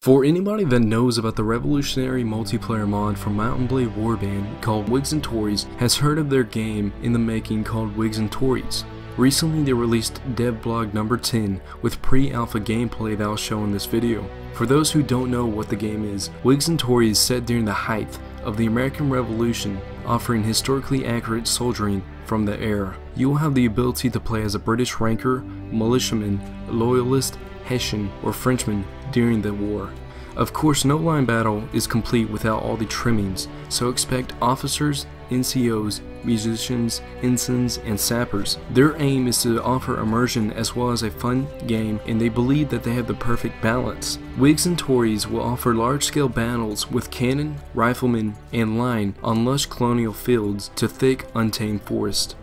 For anybody that knows about the revolutionary multiplayer mod from Mount and Blade Warband called Whigs and Tories has heard of their game in the making called Whigs and Tories. Recently they released devblog number 10 with pre-alpha gameplay that I'll show in this video. For those who don't know what the game is, Whigs and Tories is set during the height of the American Revolution, offering historically accurate soldiering from the era. You will have the ability to play as a British ranker, militiaman, loyalist, Hessian, or Frenchman during the war. Of course, no line battle is complete without all the trimmings, so expect officers, NCOs, musicians, ensigns, and sappers. Their aim is to offer immersion as well as a fun game, and they believe that they have the perfect balance. Whigs and Tories will offer large-scale battles with cannon, riflemen, and line on lush colonial fields to thick, untamed forest.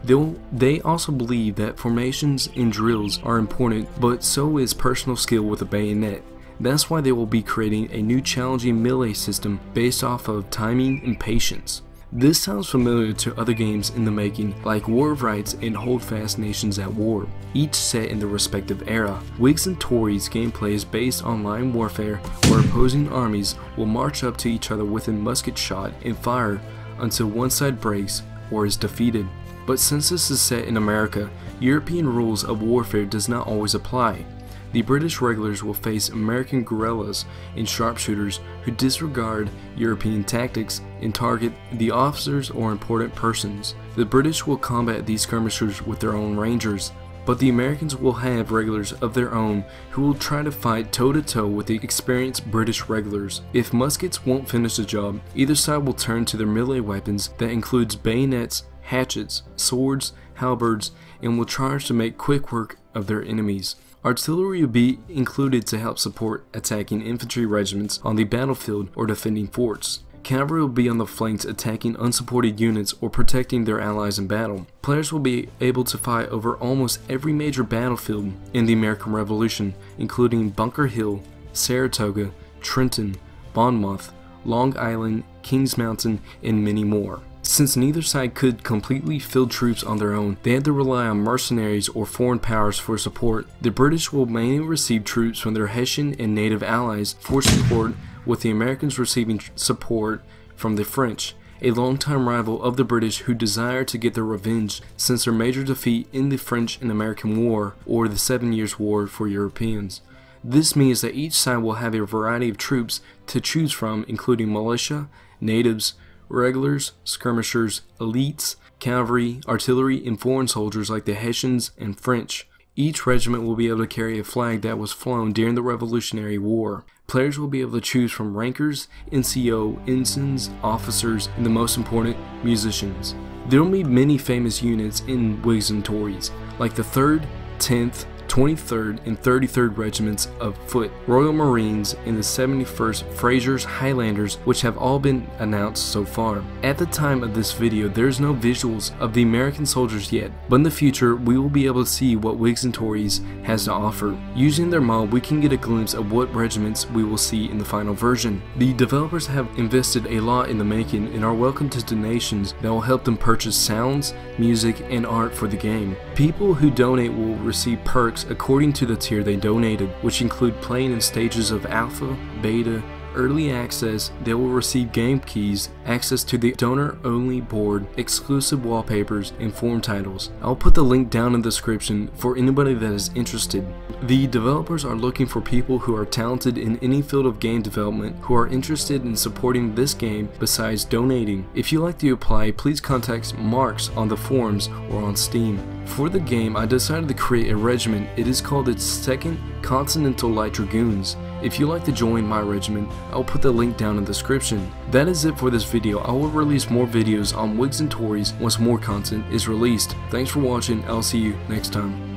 They also believe that formations and drills are important, but so is personal skill with a bayonet. That's why they will be creating a new challenging melee system based off of timing and patience. This sounds familiar to other games in the making like War of Rights and Holdfast Nations at War, each set in their respective era. Whigs and Tories gameplay is based on line warfare where opposing armies will march up to each other within musket shot and fire until one side breaks or is defeated. But since this is set in America, European rules of warfare does not always apply. The British regulars will face American guerrillas and sharpshooters who disregard European tactics and target the officers or important persons. The British will combat these skirmishers with their own rangers, but the Americans will have regulars of their own who will try to fight toe-to-toe with the experienced British regulars. If muskets won't finish the job, either side will turn to their melee weapons that includes bayonets, hatchets, swords, halberds, and will charge to make quick work of their enemies. Artillery will be included to help support attacking infantry regiments on the battlefield or defending forts. Cavalry will be on the flanks attacking unsupported units or protecting their allies in battle. Players will be able to fight over almost every major battlefield in the American Revolution, including Bunker Hill, Saratoga, Trenton, Monmouth, Long Island, Kings Mountain, and many more. Since neither side could completely field troops on their own, they had to rely on mercenaries or foreign powers for support. The British will mainly receive troops from their Hessian and native allies for support, with the Americans receiving support from the French, a longtime rival of the British who desire to get their revenge since their major defeat in the French and American War, or the 7 Years' War for Europeans. This means that each side will have a variety of troops to choose from, including militia, natives, regulars, skirmishers, elites, cavalry, artillery, and foreign soldiers like the Hessians and French. Each regiment will be able to carry a flag that was flown during the Revolutionary War. Players will be able to choose from rankers, NCO, ensigns, officers, and the most important, musicians. There will be many famous units in Whigs and Tories, like the 3rd, 10th, 23rd and 33rd Regiments of Foot, Royal Marines, and the 71st Fraser's Highlanders, which have all been announced so far. At the time of this video, there's no visuals of the American soldiers yet, but in the future we will be able to see what Whigs and Tories has to offer. Using their mod, we can get a glimpse of what regiments we will see in the final version. The developers have invested a lot in the making and are welcome to donations that will help them purchase sounds, music, and art for the game. People who donate will receive perks according to the tier they donated, which include playing in stages of alpha, beta, early access. They will receive game keys, access to the donor-only board, exclusive wallpapers, and form titles. I'll put the link down in the description for anybody that is interested. The developers are looking for people who are talented in any field of game development who are interested in supporting this game besides donating. If you'd like to apply, please contact Marks on the forums or on Steam. For the game, I decided to create a regiment. It is called its 2nd Continental Light Dragoons. If you'd like to join my regiment, I'll put the link down in the description. That is it for this video. I will release more videos on Whigs and Tories once more content is released. Thanks for watching. I'll see you next time.